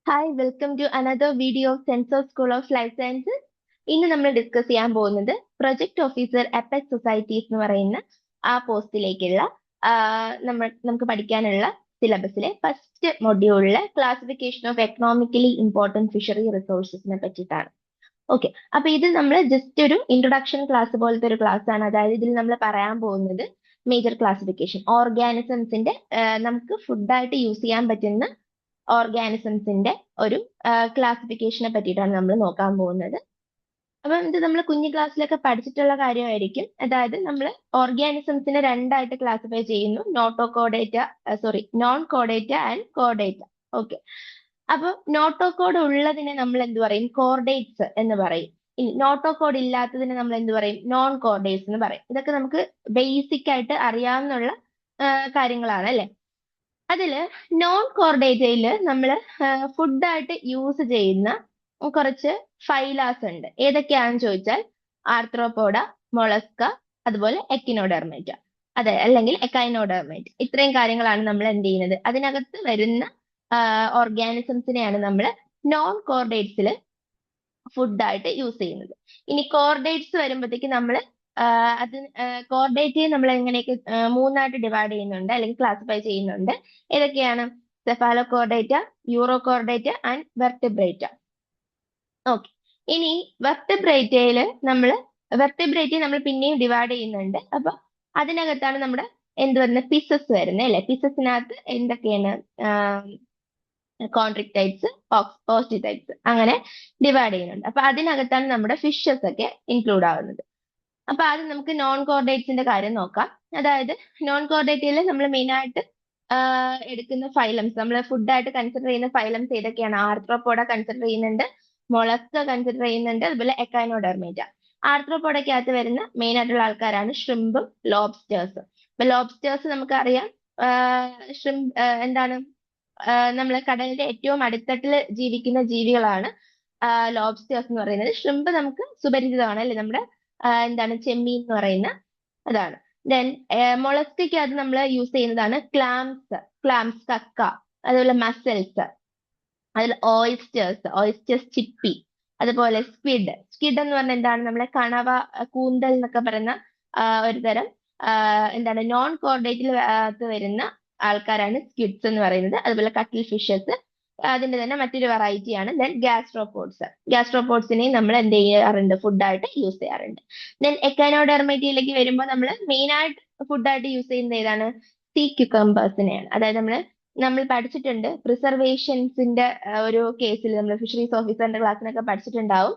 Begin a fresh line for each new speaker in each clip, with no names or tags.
Hi welcome to another video of sensor school of life sciences. ഇന്ന് നമ്മൾ discuss ചെയ്യാൻ പോകുന്നത് പ്രൊജക്ട് ഓഫീസർ അപ്പെക്സ് സൊസൈറ്റീസ് എന്ന് പറയുന്ന ആ പോസ്റ്റിലേക്കുള്ള നമുക്ക് പഠിക്കാനുള്ള സിലബസിലെ ഫസ്റ്റ് മൊഡ്യൂളിലെ classification of economically important fishery റിസോഴ്സസിനെ പറ്റിയിട്ടാണ്. ഓക്കെ, അപ്പൊ ഇത് നമ്മൾ ജസ്റ്റ് ഒരു ഇൻട്രൊഡക്ഷൻ ക്ലാസ് പോലത്തെ ഒരു ക്ലാസ് ആണ്. അതായത് ഇതിൽ നമ്മൾ പറയാൻ പോകുന്നത് മേജർ ക്ലാസിഫിക്കേഷൻ ഓർഗാനിസംസിന്റെ നമുക്ക് ഫുഡായിട്ട് യൂസ് ചെയ്യാൻ പറ്റുന്ന ഓർഗാനിസംസിന്റെ ഒരു ക്ലാസിഫിക്കേഷനെ പറ്റിയിട്ടാണ് നമ്മൾ നോക്കാൻ പോകുന്നത്. അപ്പം ഇത് നമ്മൾ കുഞ്ഞു ക്ലാസ്സിലൊക്കെ പഠിച്ചിട്ടുള്ള കാര്യമായിരിക്കും. അതായത് നമ്മൾ ഓർഗാനിസംസിനെ രണ്ടായിട്ട് ക്ലാസിഫൈ ചെയ്യുന്നു: നോട്ടോകോഡേറ്റ, നോൺ കോഡേറ്റ ആൻഡ് കോഡേറ്റ. ഓക്കെ, അപ്പൊ നോട്ടോകോഡ് ഉള്ളതിനെ നമ്മൾ എന്ത് പറയും? കോർഡേറ്റ്സ് എന്ന് പറയും. ഇനി നോട്ടോകോഡ് ഇല്ലാത്തതിനെ നമ്മൾ എന്ത് പറയും? നോൺ കോർഡേറ്റ്സ് എന്ന് പറയും. ഇതൊക്കെ നമുക്ക് ബേസിക് ആയിട്ട് അറിയാവുന്ന കാര്യങ്ങളാണ് അല്ലെ. അതില് നോൺ കോർഡേറ്റയില് നമ്മൾ ഫുഡായിട്ട് യൂസ് ചെയ്യുന്ന കുറച്ച് ഫൈലാസ് ഉണ്ട്. ഏതൊക്കെയാണെന്ന് ചോദിച്ചാൽ ആർത്രോപോഡ, മൊളസ്ക, അതുപോലെ എക്കിനോഡെർമേറ്റ, അതെ, അല്ലെങ്കിൽ എക്കൈനോഡെർമേറ്റ. ഇത്രയും കാര്യങ്ങളാണ് നമ്മൾ എന്ത് ചെയ്യുന്നത്, അതിനകത്ത് വരുന്ന ഓർഗാനിസംസിനെയാണ് നമ്മൾ നോൺ കോർഡേറ്റ്സിൽ ഫുഡായിട്ട് യൂസ് ചെയ്യുന്നത്. ഇനി കോർഡേറ്റ്സ് വരുമ്പോഴത്തേക്ക് നമ്മൾ അത് കോർഡേറ്റ് നമ്മൾ എങ്ങനെയൊക്കെ മൂന്നായിട്ട് ഡിവൈഡ് ചെയ്യുന്നുണ്ട് അല്ലെങ്കിൽ ക്ലാസിഫൈ ചെയ്യുന്നുണ്ട്. ഏതൊക്കെയാണ്? സെഫാലോകോർഡേറ്റ, യൂറോകോർഡേറ്റ ആൻഡ് വെർട്ടിബ്രേറ്റ. ഓക്കെ, ഇനി വെർട്ടിബ്രേറ്റയെ നമ്മൾ പിന്നെയും ഡിവൈഡ് ചെയ്യുന്നുണ്ട്. അപ്പൊ അതിനകത്താണ് നമ്മുടെ എന്ത് വരുന്നത്? പിസസ് വരുന്നത് അല്ലെ. പിസസിനകത്ത് എന്തൊക്കെയാണ്? കോൺട്രിക്ടൈറ്റ്സ്, ഓസ്റ്റിറ്റൈറ്റ്സ്, അങ്ങനെ ഡിവൈഡ് ചെയ്യുന്നുണ്ട്. അപ്പൊ അതിനകത്താണ് നമ്മുടെ ഫിഷസ് ഒക്കെ ഇൻക്ലൂഡ് ആവുന്നത്. അപ്പൊ ആദ്യം നമുക്ക് നോൺ കോർഡേറ്റ്സിന്റെ കാര്യം നോക്കാം. അതായത് നോൺ കോർഡേറ്റയിൽ നമ്മൾ മെയിൻ ആയിട്ട് എടുക്കുന്ന ഫൈലംസ്, നമ്മൾ ഫുഡായിട്ട് കൺസിഡർ ചെയ്യുന്ന ഫൈലംസ് ഏതൊക്കെയാണ്? ആർത്രോപോഡ കൺസിഡർ ചെയ്യുന്നുണ്ട്, മൊളസ്ക കൺസിഡർ ചെയ്യുന്നുണ്ട്, അതുപോലെ എക്കൈനോഡെർമേറ്റ. ആർത്രോപോഡയ്ക്കകത്ത് വരുന്ന മെയിൻ ആയിട്ടുള്ള ആൾക്കാരാണ് ഷ്രിമ്പും ലോബ്സ്റ്റേഴ്സും. അപ്പൊ ലോബ്സ്റ്റേഴ്സ് നമുക്കറിയാം, ഷ്രിമ്പ് എന്താണ്, നമ്മളെ കടലിന്റെ ഏറ്റവും അടിത്തട്ടിൽ ജീവിക്കുന്ന ജീവികളാണ് ലോബ്സ്റ്റേഴ്സ് എന്ന് പറയുന്നത്. ഷ്രിമ്പ് നമുക്ക് സുപരിചിതമാണ് അല്ലെ, നമ്മുടെ എന്താണ്, ചെമ്മീൻ എന്ന് പറയുന്ന അതാണ്. ദെൻ മൊളസ്കയ്ക്കകത്ത് നമ്മൾ യൂസ് ചെയ്യുന്നതാണ് ക്ലാംസ്, കക്ക, അതുപോലെ മസൽസ്, അതിൽ ഓയിസ്റ്റേഴ്സ് ചിപ്പി, അതുപോലെ സ്ക്വിഡ് എന്ന് പറഞ്ഞാൽ എന്താണ്, നമ്മളെ കണവ, കൂന്തൽ എന്നൊക്കെ പറയുന്ന ഒരു തരം എന്താണ് നോൺ കോർഡേറ്റിൽ വരുന്ന ആൾക്കാരാണ് സ്ക്വിഡ്സ് എന്ന് പറയുന്നത്. അതുപോലെ കട്ടിൽ ഫിഷസ് അതിന്റെ തന്നെ മറ്റൊരു വെറൈറ്റിയാണ്. ദെൻ ഗാസ്ട്രോപോഡ്സിനെയും നമ്മൾ എന്ത് ചെയ്യാറുണ്ട്? ഫുഡായിട്ട് യൂസ് ചെയ്യാറുണ്ട്. ദെൻ എക്കൈനോഡെർമേറ്റയിലേക്ക് വരുമ്പോൾ നമ്മൾ മെയിൻ ആയിട്ട് ഫുഡായിട്ട് യൂസ് ചെയ്യുന്നത് ഏതാണ്? സീ ക്യുക്കംബേഴ്സിനെയാണ്. അതായത് നമ്മൾ പഠിച്ചിട്ടുണ്ട് പ്രിസർവേഷൻസിന്റെ ഒരു കേസിൽ, നമ്മൾ ഫിഷറീസ് ഓഫീസറിന്റെ ക്ലാസ്സിനൊക്കെ പഠിച്ചിട്ടുണ്ടാവും.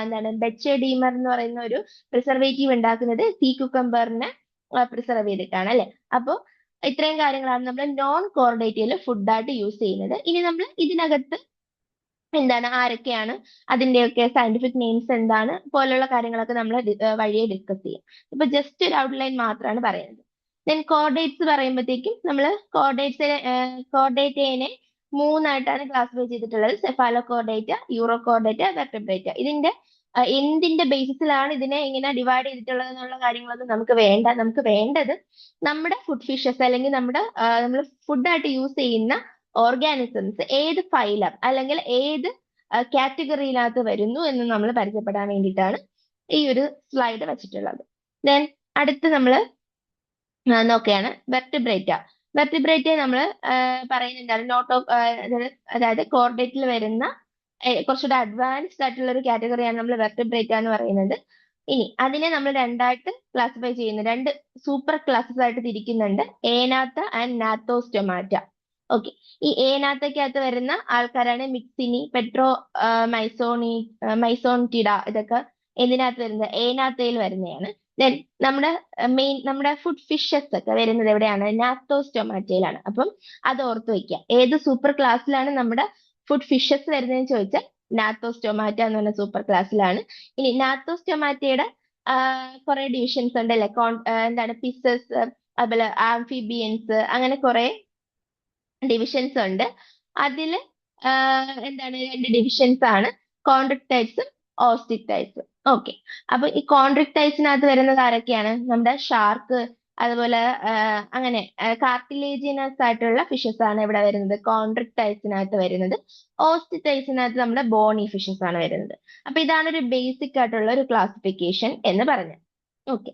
എന്താണ്, ബെച്ചെ ഡീമർ എന്ന് പറയുന്ന ഒരു പ്രിസർവേറ്റീവ് ഉണ്ടാക്കുന്നത് സീ കുക്കംബറിനെ പ്രിസർവ് ചെയ്തിട്ടാണ് അല്ലെ. അപ്പോൾ ഇത്രയും കാര്യങ്ങളാണ് നമ്മൾ നോൺ കോർഡേറ്റയിൽ ഫുഡായിട്ട് യൂസ് ചെയ്യുന്നത്. ഇനി നമ്മൾ ഇതിനകത്ത് എന്താണ്, ആരൊക്കെയാണ്, അതിന്റെയൊക്കെ സയന്റിഫിക് നെയിംസ് എന്താണ് പോലുള്ള കാര്യങ്ങളൊക്കെ നമ്മൾ വഴിയെ ഡിസ്കസ് ചെയ്യും. ഇപ്പൊ ജസ്റ്റ് ഒരു ഔട്ട്ലൈൻ മാത്രമാണ് പറയുന്നത്. ദെൻ കോർഡേറ്റ്സ് പറയുമ്പോഴത്തേക്കും നമ്മൾ കോർഡേറ്റയെ മൂന്നായിട്ടാണ് ക്ലാസിഫൈ ചെയ്തിട്ടുള്ളത്: സെഫാലോകോർഡേറ്റ, യൂറോകോർഡേറ്റ, വെർട്ടിബ്രേറ്റ. എന്തിന്റെ ബേസിസിലാണ് ഇതിനെ ഇങ്ങനെ ഡിവൈഡ് ചെയ്തിട്ടുള്ളത് എന്നുള്ള കാര്യങ്ങളൊന്നും നമുക്ക് വേണ്ടത് നമ്മുടെ ഫുഡ് ഫിഷസ്, അല്ലെങ്കിൽ നമ്മൾ ഫുഡായിട്ട് യൂസ് ചെയ്യുന്ന ഓർഗാനിസംസ് ഏത് ഫൈലം അല്ലെങ്കിൽ ഏത് കാറ്റഗറിയിനകത്ത് വരുന്നു എന്ന് നമ്മൾ പരിചയപ്പെടാൻ വേണ്ടിയിട്ടാണ് ഈ ഒരു സ്ലൈഡ് വെച്ചിട്ടുള്ളത്. ദെൻ അടുത്ത് നമ്മൾ നോക്കുകയാണ് വെർട്ടിബ്രേറ്റയെ നമ്മൾ പറയുന്നുണ്ടാണ് അതായത് കോർഡേറ്റിൽ വരുന്ന കുറച്ചുകൂടെ അഡ്വാൻസ്ഡ് ആയിട്ടുള്ള ഒരു കാറ്റഗറിയാണ് നമ്മൾ വെർട്ടിബ്രേറ്റ എന്ന് പറയുന്നത്. ഇനി അതിനെ നമ്മൾ രണ്ടായിട്ട് ക്ലാസിഫൈ ചെയ്യുന്നു, രണ്ട് സൂപ്പർ ക്ലാസ്സസ് ആയിട്ട് തിരിക്കുന്നുണ്ട്: ഏനാത്ത ആൻഡ് നാത്തോസ്റ്റൊമാറ്റ. ഓക്കെ, ഈ ഏനാത്തക്കകത്ത് വരുന്ന ആൾക്കാരാണ് മിക്സിനി, പെട്രോ മൈസോൺറ്റിഡ. ഇതൊക്കെ എന്തിനകത്ത് വരുന്നത്? ഏനാത്തയിൽ വരുന്നതാണ്. ദെൻ നമ്മുടെ ഫുഡ് ഫിഷസ് ഒക്കെ വരുന്നത് എവിടെയാണ്? നാത്തോസ്റ്റൊമാറ്റയിലാണ്. അപ്പം അത് ഓർത്ത് വെക്കുക. ഏത് സൂപ്പർ ക്ലാസ്സിലാണ് നമ്മുടെ ഫുഡ് ഫിഷസ് വരുന്നതെന്ന് ചോദിച്ചാൽ നാത്തോസ്റ്റൊമാറ്റ എന്ന് പറഞ്ഞ സൂപ്പർ ക്ലാസ്സിലാണ്. ഇനി നാത്തോസ്റ്റൊമാറ്റയുടെ കുറെ ഡിവിഷൻസ് ഉണ്ട് അല്ലെ. എന്താണ്, പിസസ്, അതുപോലെ ആംഫിബിയൻസ്, അങ്ങനെ കുറെ ഡിവിഷൻസ് ഉണ്ട്. അതിൽ എന്താണ്, രണ്ട് ഡിവിഷൻസ് ആണ്: കോൺട്രിക്ടൈറ്റ്സും ഓസ്റ്റിക്ടൈറ്റ്സും. ഓക്കെ, അപ്പൊ ഈ കോൺട്രിക്ടൈറ്റ്സിനകത്ത് വരുന്നത് ആരൊക്കെയാണ്? നമ്മുടെ ഷാർക്ക്, അതുപോലെ അങ്ങനെ കാർട്ടിലേജിനസ് ആയിട്ടുള്ള ഫിഷസ് ആണ് ഇവിടെ വരുന്നത്. കോൺട്രിക്ടൈസിനകത്ത് വരുന്നത്. ഓസ്റ്റിറ്റൈസിനകത്ത് നമ്മുടെ ബോണി ഫിഷസ് ആണ് വരുന്നത്. അപ്പൊ ഇതാണ് ഒരു ബേസിക് ആയിട്ടുള്ള ഒരു ക്ലാസിഫിക്കേഷൻ എന്ന് പറഞ്ഞത്. ഓക്കെ.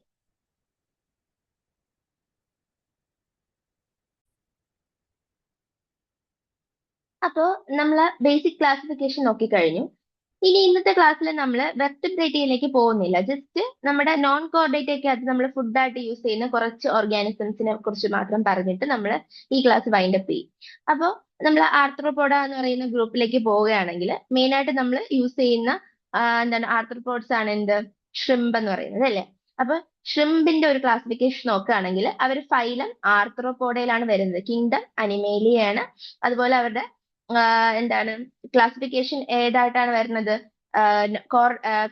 അപ്പോ നമ്മൾ ബേസിക് ക്ലാസിഫിക്കേഷൻ നോക്കിക്കഴിഞ്ഞു. ഇനി ഇന്നത്തെ ക്ലാസ്സിൽ നമ്മൾ വെർട്ടിബ്രേറ്റയിലേക്ക് പോകുന്നില്ല. ജസ്റ്റ് നമ്മുടെ നോൺ കോർഡേറ്റ് അത് നമ്മൾ ഫുഡായിട്ട് യൂസ് ചെയ്യുന്ന കുറച്ച് ഓർഗാനിസംസിനെ കുറിച്ച് മാത്രം പറഞ്ഞിട്ട് നമ്മൾ ഈ ക്ലാസ് വൈൻഡപ്പ് ചെയ്യും. അപ്പോൾ നമ്മൾ ആർത്രോപോഡ എന്ന് പറയുന്ന ഗ്രൂപ്പിലേക്ക് പോവുകയാണെങ്കിൽ മെയിൻ ആയിട്ട് നമ്മൾ യൂസ് ചെയ്യുന്ന എന്താണ് ആർത്രോപോഡ്സ് ആണ് എന്ത് ഷ്രിംപ് എന്ന് പറയുന്നത് അല്ലേ. അപ്പൊ ഷ്രിംപിന്റെ ഒരു ക്ലാസിഫിക്കേഷൻ നോക്കുകയാണെങ്കിൽ അവർ ഫൈലം ആർത്രോപോഡയിലാണ് വരുന്നത്. കിങ്ഡം അനിമേലിയാണ്. അതുപോലെ അവരുടെ എന്താണ് ക്ലാസിഫിക്കേഷൻ ഏതായിട്ടാണ് വരുന്നത്?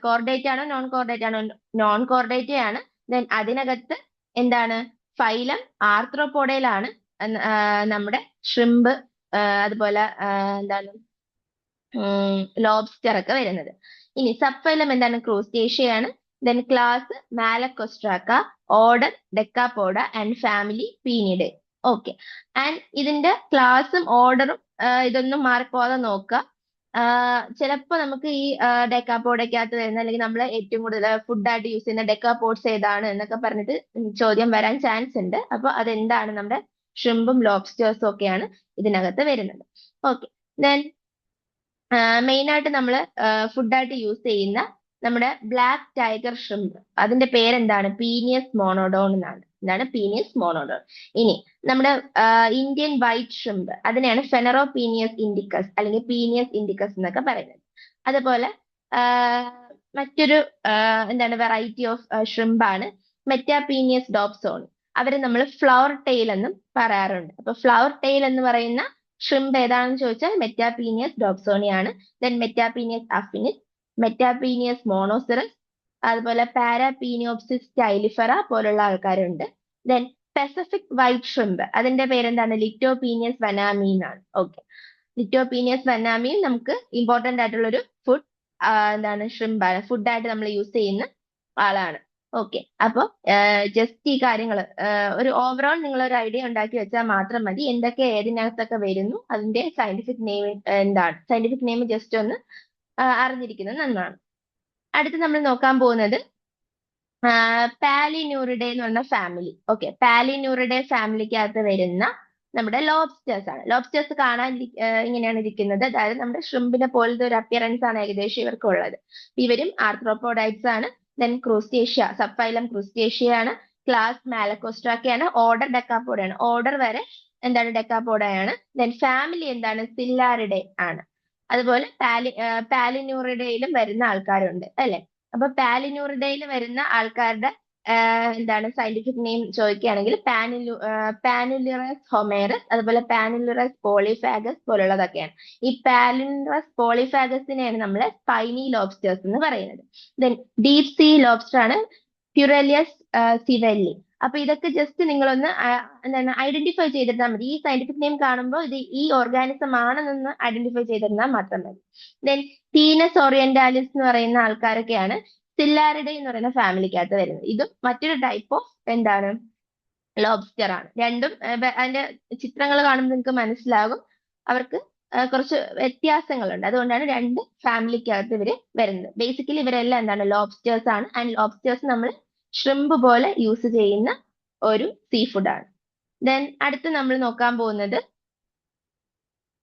കോർഡേറ്റ് ആണോ നോൺ കോർഡേറ്റ് ആണോ? നോൺ കോർഡേറ്റ് ആണ്. ദെൻ അതിനകത്ത് എന്താണ് ഫൈലം ആർത്രോപോഡയിലാണ് നമ്മുടെ ഷ്രിംപ് അതുപോലെ എന്താണ് ലോബ്സ്റ്റർ ഒക്കെ വരുന്നത്. ഇനി സബ് ഫൈലം എന്താണ്? ക്രൂസ്റ്റേഷ്യ ആണ്. Then class malacostraca, order decapoda and family penaeidae. Okay. And ഇതിന്റെ ക്ലാസും ഓർഡറും ഇതൊന്നും മാറിപ്പോകാതെ നോക്കുക. ചിലപ്പോൾ നമുക്ക് ഈ ഡെക്കാപോഡയ്ക്കകത്ത് വരുന്ന അല്ലെങ്കിൽ നമ്മൾ ഏറ്റവും കൂടുതൽ ഫുഡായിട്ട് യൂസ് ചെയ്യുന്ന ഡെക്കാപോഡ്സ് ഏതാണ് എന്നൊക്കെ പറഞ്ഞിട്ട് ചോദ്യം വരാൻ ചാൻസ് ഉണ്ട്. അപ്പൊ അതെന്താണ്? നമ്മുടെ ഷ്രിംപും ലോബ്സ്റ്റേഴ്സും ഒക്കെയാണ് ഇതിനകത്ത് വരുന്നത്. ഓക്കെ. ദെൻ മെയിൻ ആയിട്ട് നമ്മൾ ഫുഡായിട്ട് യൂസ് ചെയ്യുന്ന നമ്മുടെ ബ്ലാക്ക് ടൈഗർ ഷ്രിംപ്, അതിന്റെ പേരെന്താണ്? പീനിയസ് മോണോഡോൺ എന്നാണ്. എന്താണ്? പീനിയസ് മോണോഡോൺ. ഇനി നമ്മുടെ ഇന്ത്യൻ വൈറ്റ് ഷ്രിംപ്, അതിനെയാണ് ഫെനറോപീനിയസ് ഇൻഡിക്കസ് അല്ലെങ്കിൽ പീനിയസ് ഇൻഡിക്കസ് എന്നൊക്കെ പറയുന്നത്. അതുപോലെ മറ്റൊരു എന്താണ് വെറൈറ്റി ഓഫ് ഷ്രിംപ് ആണ് മെറ്റാപീനിയസ് ഡോപ്സോൺ. അവരെ നമ്മൾ ഫ്ലവർ ടെയിൽ എന്നും പറയാറുണ്ട്. അപ്പൊ ഫ്ലവർ ടെയിൽ എന്ന് പറയുന്ന ഷ്രിംപ് ഏതാണെന്ന് ചോദിച്ചാൽ മെറ്റാപീനിയസ് ഡോപ്സോണിയാണ്. ദെൻ മെറ്റാപീനിയസ് അഫിനിസ്, മെറ്റാപീനിയസ് മോണോസിറസ്, അതുപോലെ പാരാപീനിയോപ്സിസ് സ്റ്റൈലിഫറ പോലുള്ള ആൾക്കാരുണ്ട്. ദെൻ പെസഫിക് വൈറ്റ് ഷ്രിംപ്, അതിന്റെ പേരെന്താണ്? ലിറ്റോപീനിയസ് വനാമി എന്നാണ്. ഓക്കെ. ലിറ്റോപീനിയസ് വനാമിയും നമുക്ക് ഇമ്പോർട്ടന്റ് ആയിട്ടുള്ള ഒരു ഫുഡ് എന്താണ് ഷ്രിംപാണ്. ഫുഡായിട്ട് നമ്മൾ യൂസ് ചെയ്യുന്ന ആളാണ്. ഓക്കെ. അപ്പൊ ജസ്റ്റ് ഈ കാര്യങ്ങൾ ഒരു ഓവറോൾ നിങ്ങൾ ഒരു ഐഡിയ ഉണ്ടാക്കി വെച്ചാൽ മാത്രം മതി. എന്തൊക്കെ ഏതിനകത്തൊക്കെ വരുന്നു, അതിന്റെ സയന്റിഫിക് നെയിം എന്താണ്, സയന്റിഫിക് നെയിം ജസ്റ്റ് ഒന്ന് അറിഞ്ഞിരിക്കുന്നത് നന്നാണ്. അടുത്ത് നമ്മൾ നോക്കാൻ പോകുന്നത് പാലിന്യൂറിഡെ എന്ന് പറഞ്ഞ ഫാമിലി. ഓക്കെ. പാലിന്യൂറിഡെ ഫാമിലിക്കകത്ത് വരുന്ന നമ്മുടെ ലോബ്സ്റ്റേഴ്സ് ആണ്. ലോബ്സ്റ്റേഴ്സ് കാണാൻ ഇങ്ങനെയാണ് ഇരിക്കുന്നത്. അതായത് നമ്മുടെ ഷ്രിംപിനെ പോലത്തെ ഒരു അപ്പിയറൻസ് ആണ് ഏകദേശം ഇവർക്കുള്ളത്. ഇവരും ആർത്രോപോഡൈറ്റ്സ് ആണ്. ദെൻ ക്രൂസ്റ്റേഷ്യ, സബ് ഫൈലം ക്രൂസ്റ്റേഷ്യ ആണ്. ക്ലാസ് മാലക്കോസ്ട്രാക്കയാണ്. ഓർഡർ ഡെക്കാപോഡയാണ്. ഓർഡർ വരെ എന്താണ്? ഡെക്കാപോഡയാണ്. ദെൻ ഫാമിലി എന്താണ്? സില്ലാറിഡെ ആണ്. അതുപോലെ പാലിന്യൂറിഡയിലും വരുന്ന ആൾക്കാരുണ്ട് അല്ലെ. അപ്പൊ പാലിന്യൂറിഡയിൽ വരുന്ന ആൾക്കാരുടെ എന്താണ് സയന്റിഫിക് നെയിം ചോദിക്കുകയാണെങ്കിൽ പാനുലിറസ് ഹൊമേറസ്, അതുപോലെ പാനുലിറസ് പോളിഫാഗസ് പോലുള്ളതൊക്കെയാണ്. ഈ പാനുലിറസ് പോളിഫാഗസിനെയാണ് നമ്മൾ സ്പൈനി ലോബ്സ്റ്റേഴ്സ് എന്ന് പറയുന്നത്. ദെൻ ഡീപ് സീ ലോബ്സ്റ്റർ ആണ് പ്യുറലിയസ് സിവെല്ലി. അപ്പൊ ഇതൊക്കെ ജസ്റ്റ് നിങ്ങളൊന്ന് എന്താണ് ഐഡന്റിഫൈ ചെയ്തിരുന്നാൽ മതി. ഈ സയന്റിഫിക് നെയിം കാണുമ്പോൾ ഇത് ഈ ഓർഗാനിസം ആണെന്ന് ഐഡന്റിഫൈ ചെയ്തിരുന്നാൽ മാത്രം മതി. ദെൻ ടീനസ് ഓറിയന്റാലിസ് എന്ന് പറയുന്ന ആൾക്കാരൊക്കെയാണ് സില്ലാറിഡെ എന്ന് പറയുന്ന ഫാമിലിക്കകത്ത് വരുന്നത്. ഇതും മറ്റൊരു ടൈപ്പ് ഓഫ് എന്താണ് ലോബ്സ്റ്റർ ആണ്. രണ്ടും അതിന്റെ ചിത്രങ്ങൾ കാണുമ്പോൾ നിങ്ങൾക്ക് മനസ്സിലാകും അവർക്ക് കുറച്ച് വ്യത്യാസങ്ങളുണ്ട്. അതുകൊണ്ടാണ് രണ്ട് ഫാമിലിക്കകത്ത് ഇവര് വരുന്നത്. ബേസിക്കലി ഇവരെല്ലാം എന്താണ് ലോബ്സ്റ്റേഴ്സ് ആണ്. ആൻഡ് ലോബ്സ്റ്റേഴ്സ് നമ്മൾ ഷ്രിംപ് പോലെ യൂസ് ചെയ്യുന്ന ഒരു സീ ഫുഡ് ആണ്. ദെൻ അടുത്ത് നമ്മൾ നോക്കാൻ പോകുന്നത്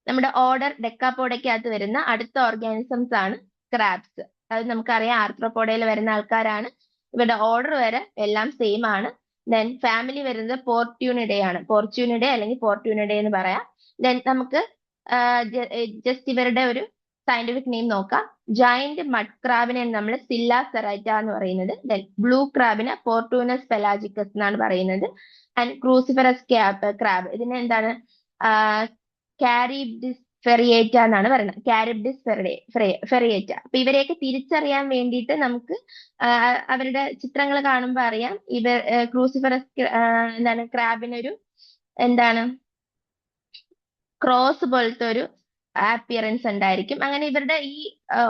നമ്മുടെ ഓർഡർ ഡെക്കാപോഡയ്ക്കകത്ത് വരുന്ന അടുത്ത ഓർഗാനിസംസ് ആണ് ക്രാബ്സ്. അത് നമുക്കറിയാം ആർത്രോപോഡയിൽ വരുന്ന ആൾക്കാരാണ്. ഇവരുടെ ഓർഡർ വരെ എല്ലാം സെയിം ആണ്. ദെൻ ഫാമിലി വരുന്നത് പോർട്യൂണിഡെ ആണ്. പോർച്യൂണിഡെ അല്ലെങ്കിൽ പോർട്യൂണിഡെ എന്ന് പറയാം. ദെൻ നമുക്ക് ജസ്റ്റ് ഇവരുടെ ഒരു സയന്റിഫിക് നെയിം നോക്കാം. ജയന്റ് മഡ് ക്രാബിനെ നമ്മൾ സില്ല സെറൈറ്റ എന്ന് പറയുന്നത്. ദെൻ ബ്ലൂ ക്രാബിനെ പോർട്ടൂനസ് പെലാജിക്കസ് എന്നാണ് പറയുന്നത്. ആൻഡ് ക്രൂസിഫറസ് ക്രാബ് ഇതിനെ എന്താണ് കാരിബ്ഡിസ് ഫെറിയേറ്റ എന്നാണ് പറയുന്നത്. കാരിബ്ഡിസ് ഫെറിയേറ്റ. അപ്പൊ ഇവരെയൊക്കെ തിരിച്ചറിയാൻ വേണ്ടിയിട്ട് നമുക്ക് അവരുടെ ചിത്രങ്ങൾ കാണുമ്പോൾ അറിയാം ഇവർ ക്രൂസിഫറസ് എന്താണ് ക്രാബിനൊരു എന്താണ് ക്രോസ് പോലത്തെ ഒരു അപ്പിയറൻസ് ഉണ്ടായിരിക്കും. അങ്ങനെ ഇവരുടെ ഈ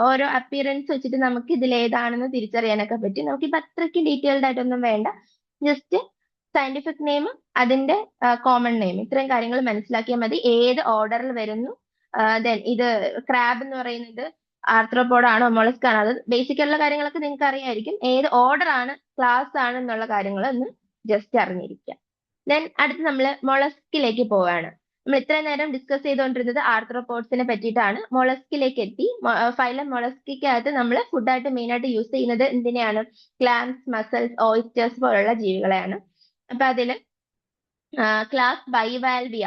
ഓരോ അപ്പിയറൻസ് വെച്ചിട്ട് നമുക്ക് ഇതിൽ ഏതാണെന്ന് തിരിച്ചറിയാനൊക്കെ പറ്റും. നമുക്ക് ഇപ്പൊ അത്രയ്ക്ക് ഡീറ്റെയിൽഡ് ആയിട്ടൊന്നും വേണ്ട. ജസ്റ്റ് സയന്റിഫിക് നെയിം, അതിന്റെ കോമൺ നെയിം, ഇത്രയും കാര്യങ്ങൾ മനസ്സിലാക്കിയാൽ മതി. ഏത് ഓർഡറിൽ വരുന്നു, ദെൻ ഇത് ക്രാബ് എന്ന് പറയുന്നത് ആർത്രോപോഡ് ആണോ മൊളസ്ക് ആണോ, അത് ബേസിക് ആയിട്ടുള്ള കാര്യങ്ങളൊക്കെ നിങ്ങൾക്ക് അറിയായിരിക്കും. ഏത് ഓർഡർ ആണ്, ക്ലാസ് ആണ് എന്നുള്ള കാര്യങ്ങൾ ഒന്ന് ജസ്റ്റ് അറിഞ്ഞിരിക്കുക. ദെൻ അടുത്ത് നമ്മൾ മൊളസ്കിലേക്ക് പോവാണ്. നമ്മൾ ഇത്രയും നേരം ഡിസ്കസ് ചെയ്തുകൊണ്ടിരുന്നത് ആർത്രോപോഡ്സിനെ പറ്റിയിട്ടാണ്. മൊളസ്കിലേക്ക് എത്തി. ഫൈലം മൊളസ്കിക്കകത്ത് നമ്മൾ ഫുഡായിട്ട് മെയിൻ ആയിട്ട് യൂസ് ചെയ്യുന്നത് എന്തിനെയാണ്? ക്ലാംസ്, മസൽസ്, ഓയിസ്റ്റേഴ്സ് പോലുള്ള ജീവികളെയാണ്. അപ്പൊ അതില് ക്ലാസ് ബൈവാൽവിയ,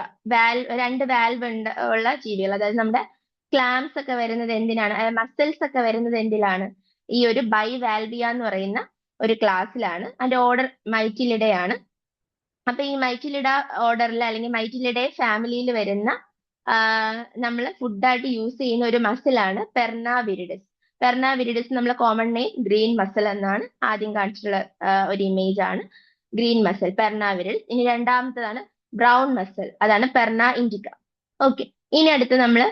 രണ്ട് വാൽവ് ഉള്ള ജീവികൾ, അതായത് നമ്മുടെ ക്ലാംസ് ഒക്കെ വരുന്നത് എന്തിനാണ്, മസിൽസ് ഒക്കെ വരുന്നത് എന്തിലാണ്? ഈ ഒരു ബൈവാൽവിയ എന്ന് പറയുന്ന ഒരു ക്ലാസ്സിലാണ്. അതിന്റെ ഓർഡർ മൈറ്റിലിഡയാണ്. അപ്പൊ ഈ മൈറ്റിലിഡ ഓർഡറിൽ അല്ലെങ്കിൽ മൈറ്റിലിഡെ ഫാമിലിയിൽ വരുന്ന നമ്മൾ ഫുഡായിട്ട് യൂസ് ചെയ്യുന്ന ഒരു മസിലാണ് പെർനാവിരിഡിസ്. പെർനാവിരിഡിസ് നമ്മൾ കോമൺ നെയിം ഗ്രീൻ മസിൽ എന്നാണ് ആദ്യം കാണിച്ചിട്ടുള്ള ഒരു ഇമേജ് ആണ് ഗ്രീൻ മസിൽ, പെർനാവിരിഡിസ്. ഇനി രണ്ടാമത്തതാണ് ബ്രൗൺ മസിൽ, അതാണ് പെർന ഇൻഡിക്ക. ഓക്കെ, ഇനി അടുത്ത് നമ്മൾ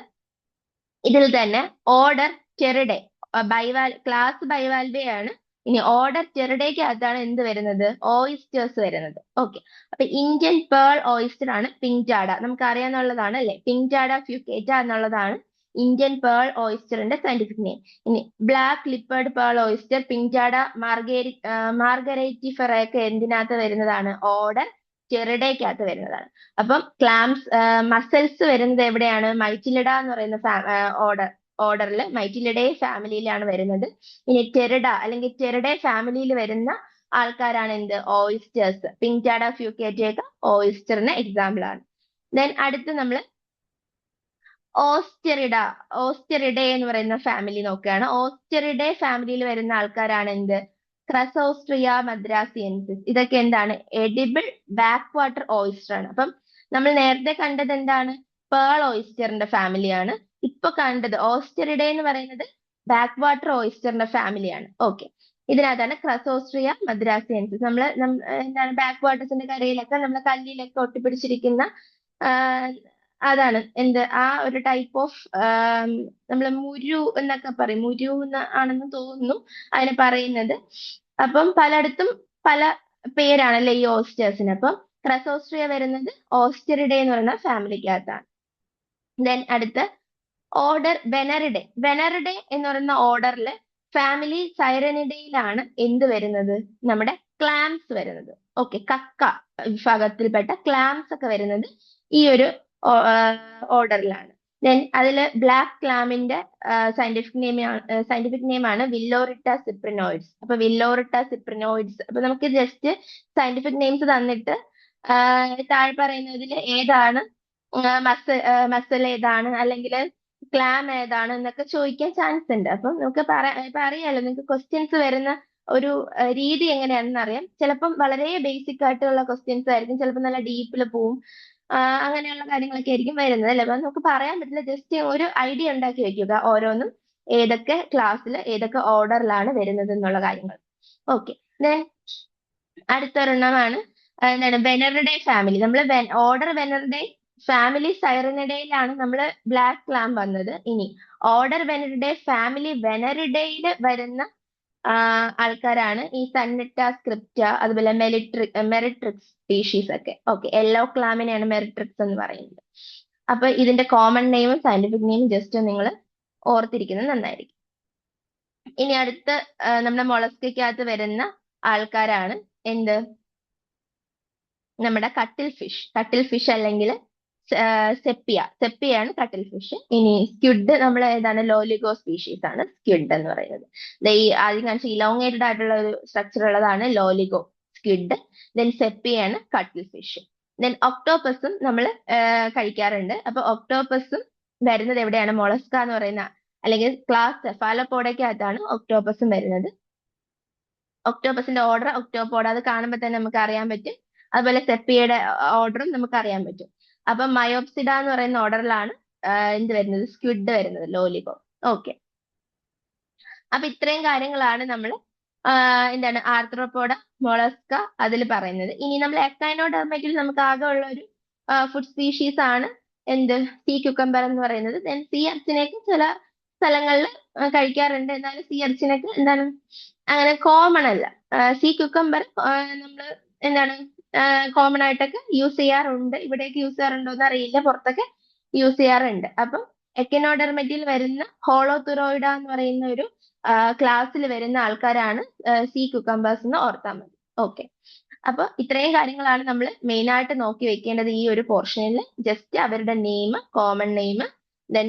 ഇതിൽ തന്നെ ഓർഡർ ടെറിഡെ, ക്ലാസ് ബൈവാൽവയാണ്. ഇനി ഓർഡർ ടെറിഡയ്ക്കകത്താണ് എന്ത് വരുന്നത്? ഓയിസ്റ്റേഴ്സ് വരുന്നത്. ഓക്കെ, അപ്പൊ ഇന്ത്യൻ പേൾ ഓയിസ്റ്റർ ആണ് പിങ്ക്ജാഡ. നമുക്ക് അറിയാന്നുള്ളതാണ് അല്ലെ, പിങ്ക്ജാഡ ഫ്യൂക്കേറ്റ എന്നുള്ളതാണ് ഇന്ത്യൻ പേൾ ഓയിസ്റ്ററിന്റെ സയന്റിഫിക് നെയിം. ഇനി ബ്ലാക്ക് ലിപ്പേർഡ് പേൾ ഓയിസ്റ്റർ, പിങ്ക്ജാഡ മാർഗരേറ്റിഫെറ ഒക്കെ എന്തിനകത്ത് വരുന്നതാണ്? ഓർഡർ ടെറിഡയ്ക്കകത്ത് വരുന്നതാണ്. അപ്പം ക്ലാംസ്, മസിൽസ് വരുന്നത് എവിടെയാണ്? മൈറ്റിലിഡ എന്ന് പറയുന്ന ഓർഡറിൽ മൈറ്റിലിഡേ ഫാമിലിയിലാണ് വരുന്നത്. ഇനി ടെറിഡ അല്ലെങ്കിൽ ടെറിഡേ ഫാമിലിയിൽ വരുന്ന ആൾക്കാരാണ് എന്ത്? ഓയിസ്റ്റേഴ്സ്. പിങ്ക്ജാഡ ഫ്യൂക്കേറ്റയൊക്കെ ഓയിസ്റ്ററിന് എക്സാമ്പിൾ ആണ്. ദെൻ അടുത്ത് നമ്മൾ ഓസ്റ്റെറിഡേ എന്ന് പറയുന്ന ഫാമിലി നോക്കുകയാണ്. ഓസ്റ്റെറിഡേ ഫാമിലിയിൽ വരുന്ന ആൾക്കാരാണ് എന്ത്? ക്രസോസ്ട്രിയ മദ്രാസിയൻസിസ്. ഇതൊക്കെ എന്താണ്? എഡിബിൾ ബാക്ക് വാട്ടർ ഓയിസ്റ്റർ ആണ്. അപ്പം നമ്മൾ നേരത്തെ കണ്ടത് എന്താണ്? പേൾ ഓയിസ്റ്ററിന്റെ ഫാമിലിയാണ്. ഇപ്പൊ കണ്ടത് ഓസ്റ്റെറിഡേ എന്ന് പറയുന്നത് ബാക്ക് വാട്ടർ ഓയിസ്റ്ററിന്റെ ഫാമിലിയാണ്. ഓക്കെ, ഇതിനകത്താണ് ക്രസോസ്ട്രിയ മദ്രാസിയൻസിസ്. എന്താണ്, ബാക്ക് വാട്ടേഴ്സിന്റെ കരയിലൊക്കെ നമ്മൾ കല്ലിലൊക്കെ ഒട്ടിപ്പിടിച്ചിരിക്കുന്ന അതാണ് എന്ത്, ആ ഒരു ടൈപ്പ് ഓഫ് നമ്മൾ മുരു എന്നൊക്കെ പറയും, മുരു ആണെന്ന് തോന്നുന്നു അതിന് പറയുന്നത്. അപ്പം പലയിടത്തും പല പേരാണല്ലേ ഈ ഓസ്റ്റേഴ്സിന്. അപ്പം ക്രസോസ്ട്രിയ വരുന്നത് ഓസ്റ്റെറിഡേ എന്ന് പറയുന്ന ഫാമിലിക്കകത്താണ്. ദെൻ അടുത്ത് ഓർഡർ വെനറിഡേ. വെനറിഡേ എന്ന് പറയുന്ന ഓർഡറിൽ ഫാമിലി സൈറനിഡയിലാണ് എന്ത് വരുന്നത്? നമ്മുടെ ക്ലാംസ് വരുന്നത്. ഓക്കെ, കക്ക വിഭാഗത്തിൽപ്പെട്ട ക്ലാംസ് ഒക്കെ വരുന്നത് ഈ ഒരു ഓർഡറിലാണ്. ദെൻ അതിൽ ബ്ലാക്ക് ക്ലാമിന്റെ സയന്റിഫിക് നെയിം ആണ് വില്ലോറിട്ട സിപ്രിനോയിഡ്സ്. അപ്പൊ വില്ലോറിട്ട സിപ്രിനോയിഡ്സ്, അപ്പൊ നമുക്ക് ജസ്റ്റ് സയന്റിഫിക് നെയിംസ് തന്നിട്ട് താഴെ പറയുന്നതിൽ ഏതാണ് മസൽ ഏതാണ് അല്ലെങ്കിൽ ക്ലാം ഏതാണ് എന്നൊക്കെ ചോദിക്കാൻ ചാൻസ് ഉണ്ട്. അപ്പം നമുക്ക് ഇപ്പൊ അറിയാലോ, നിങ്ങൾക്ക് ക്വസ്റ്റ്യൻസ് വരുന്ന ഒരു രീതി എങ്ങനെയാണെന്ന് അറിയാം. ചിലപ്പം വളരെ ബേസിക് ആയിട്ടുള്ള ക്വസ്റ്റ്യൻസ് ആയിരിക്കും, ചിലപ്പോൾ നല്ല ഡീപ്പിൽ പോവും, അങ്ങനെയുള്ള കാര്യങ്ങളൊക്കെ ആയിരിക്കും വരുന്നത് അല്ലെ. അപ്പൊ നമുക്ക് പറയാൻ പറ്റില്ല, ജസ്റ്റ് ഒരു ഐഡിയ ഉണ്ടാക്കി വെക്കുക ഓരോന്നും ഏതൊക്കെ ക്ലാസ്സിൽ ഏതൊക്കെ ഓർഡറിലാണ് വരുന്നത് എന്നുള്ള കാര്യങ്ങൾ. ഓക്കെ, ദെൻ അടുത്തൊരെണ്ണമാണ് എന്താണ്, വെനറിഡേ ഫാമിലി. നമ്മൾ ഓർഡർ വെനറിഡേ, ഫാമിലി സൈറനിഡയിലാണ് നമ്മൾ ബ്ലാക്ക് ക്ലാം വന്നത്. ഇനി ഓർഡർ വെനറിഡേ ഫാമിലി വെനറിഡയിൽ വരുന്ന ആൾക്കാരാണ് ഈ സന്നിട്ട, സ്ക്രിപ്റ്റ, അതുപോലെ മെറിട്രിക്സ് സ്പീഷീസ് ഒക്കെ. ഓക്കെ, യെല്ലോ ക്ലാമിനെയാണ് മെറിട്രിക്സ് എന്ന് പറയുന്നത്. അപ്പൊ ഇതിന്റെ കോമൺ നെയിമും സയന്റിഫിക് നെയിമും ജസ്റ്റ് നിങ്ങൾ ഓർത്തിരിക്കുന്നത് നന്നായിരിക്കും. ഇനി അടുത്ത് നമ്മുടെ മൊളസ്കയ്ക്കകത്ത് വരുന്ന ആൾക്കാരാണ് എന്ത്? നമ്മുടെ കട്ടിൽ ഫിഷ് അല്ലെങ്കിൽ സെപ്പിയാണ് കട്ടിൽ ഫിഷ്. ഇനി സ്ക്വിഡ്, നമ്മൾ ഏതാണ്? ലോലിഗോ സ്പീഷീസ് ആണ് സ്ക്വിഡ് എന്ന് പറയുന്നത്. ഈ ആദ്യം കാണിച്ച ഇലോങ്ങേറ്റഡ് ആയിട്ടുള്ള ഒരു സ്ട്രക്ചർ ഉള്ളതാണ് ലോലിഗോ സ്ക്വിഡ്. ദെൻ സെപ്പിയാണ് കട്ടിൽ ഫിഷ്. ദെൻ ഒക്ടോപ്പസും നമ്മൾ കഴിക്കാറുണ്ട്. അപ്പൊ ഒക്ടോപ്പസും വരുന്നത് എവിടെയാണ്? മൊളസ്ക എന്ന് പറയുന്ന അല്ലെങ്കിൽ ക്ലാസ് സെഫാലോപോഡയ്ക്കകത്താണ് ഒക്ടോപ്പസും വരുന്നത്. ഒക്ടോപ്പസിന്റെ ഓർഡർ ഒക്ടോപോഡ, അത് കാണുമ്പോൾ തന്നെ നമുക്ക് അറിയാൻ പറ്റും. അതുപോലെ സെപ്പിയുടെ ഓർഡറും നമുക്ക് അറിയാൻ പറ്റും. അപ്പൊ മയോപ്സിഡ എന്ന് പറയുന്ന ഓർഡറിലാണ് എന്ത് വരുന്നത്? സ്ക്വിഡ് വരുന്നത്, ലോലിഗോ. ഓക്കെ, അപ്പൊ ഇത്രയും കാര്യങ്ങളാണ് നമ്മൾ എന്താണ് ആർത്രോപോഡ, മൊളസ്ക അതിൽ പറയുന്നത്. ഇനി നമ്മൾ എക്കൈനോഡെർമയ്ക്കിൽ നമുക്ക് ആകെ ഉള്ള ഒരു ഫുഡ് സ്പീഷീസ് ആണ് എന്ത്? സീ ക്യുക്കമ്പർ എന്ന് പറയുന്നത്. ദെൻ സീ അർച്ചിനൊക്കെ ചില സ്ഥലങ്ങളിൽ കഴിക്കാറുണ്ട്, എന്നാലും സീ അർച്ചിനൊക്കെ എന്താണ് അങ്ങനെ കോമൺ അല്ല. സീ ക്യുക്കമ്പർ നമ്മൾ എന്താണ് കോമൺ ആയിട്ടൊക്കെ യൂസ് ചെയ്യാറുണ്ട്. ഇവിടേക്ക് യൂസ് ചെയ്യാറുണ്ടോ എന്ന് അറിയില്ല, പുറത്തൊക്കെ യൂസ് ചെയ്യാറുണ്ട്. അപ്പം എക്കനോഡെർമറ്റിൽ വരുന്ന ഹോളോതുറോയിഡ എന്ന് പറയുന്ന ഒരു ക്ലാസ്സിൽ വരുന്ന ആൾക്കാരാണ് സീ കുക്കമ്പേഴ്സ് എന്ന് ഓർത്താൽ മതി. ഓക്കെ. അപ്പൊ ഇത്രയും കാര്യങ്ങളാണ് നമ്മൾ മെയിൻ ആയിട്ട് നോക്കി വെക്കേണ്ടത് ഈ ഒരു പോർഷനിൽ. ജസ്റ്റ് അവരുടെ നെയിം, കോമൺ നെയിം, ദെൻ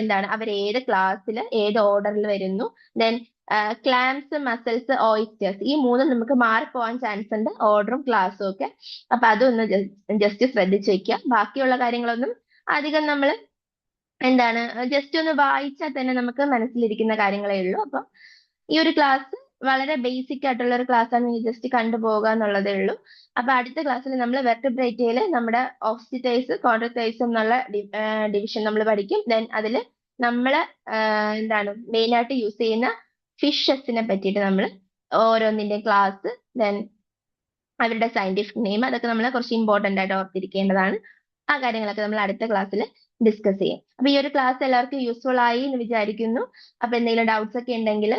എന്താണ് അവർ ഏത് ക്ലാസ്സിൽ ഏത് ഓർഡറിൽ വരുന്നു, ദെൻ ക്ലാംസ്, മസിൽസ്, ഓയിസ്റ്റേഴ്സ്, ഈ മൂന്നും നമുക്ക് മാറിപ്പോവാൻ ചാൻസ് ഉണ്ട്, ഓർഡറും ക്ലാസ്സും ഒക്കെ. അപ്പൊ അതൊന്ന് ജസ്റ്റ് ശ്രദ്ധിച്ചു വെക്കുക. ബാക്കിയുള്ള കാര്യങ്ങളൊന്നും അധികം നമ്മൾ എന്താണ് ജസ്റ്റ് ഒന്ന് വായിച്ചാൽ തന്നെ നമുക്ക് മനസ്സിലിരിക്കുന്ന കാര്യങ്ങളേ ഉള്ളൂ. അപ്പം ഈ ഒരു ക്ലാസ് വളരെ ബേസിക് ആയിട്ടുള്ള ഒരു ക്ലാസ് ആണ്, ജസ്റ്റ് കണ്ടുപോകുക എന്നുള്ളതേ ഉള്ളൂ. അപ്പൊ അടുത്ത ക്ലാസ്സിൽ നമ്മൾ വെർട്ടിബ്രേറ്റയിൽ നമ്മുടെ ഓക്സിറ്റൈസ്, കോൺട്രക്ടൈസ് എന്നുള്ള ഡിവിഷൻ നമ്മൾ പഠിക്കും. ദെൻ അതിൽ നമ്മൾ എന്താണ് മെയിൻ ആയിട്ട് യൂസ് ചെയ്യുന്ന ഫിഷസിനെ പറ്റിയിട്ട് നമ്മൾ ഓരോന്നിന്റെ ക്ലാസ്, ദെൻ അവരുടെ സയന്റിഫിക് നെയിം, അതൊക്കെ നമ്മൾ കുറച്ച് ഇമ്പോർട്ടന്റ് ആയിട്ട് ഓർത്തിരിക്കേണ്ടതാണ്. ആ കാര്യങ്ങളൊക്കെ നമ്മൾ അടുത്ത ക്ലാസ്സിൽ ഡിസ്കസ് ചെയ്യും. അപ്പൊ ഈ ഒരു ക്ലാസ് എല്ലാവർക്കും യൂസ്ഫുൾ ആയി എന്ന് വിചാരിക്കുന്നു. അപ്പൊ എന്തെങ്കിലും ഡൗട്ട്സ് ഒക്കെ ഉണ്ടെങ്കിൽ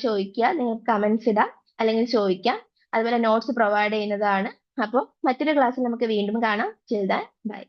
ചോദിക്കുക, നിങ്ങൾക്ക് കമന്റ്സ് ഇടാം അല്ലെങ്കിൽ ചോദിക്കാം. അതുപോലെ നോട്ട്സ് പ്രൊവൈഡ് ചെയ്യുന്നതാണ്. അപ്പോൾ മറ്റൊരു ക്ലാസ്സിൽ നമുക്ക് വീണ്ടും കാണാം. ചിൽ ദാൻ ബൈ.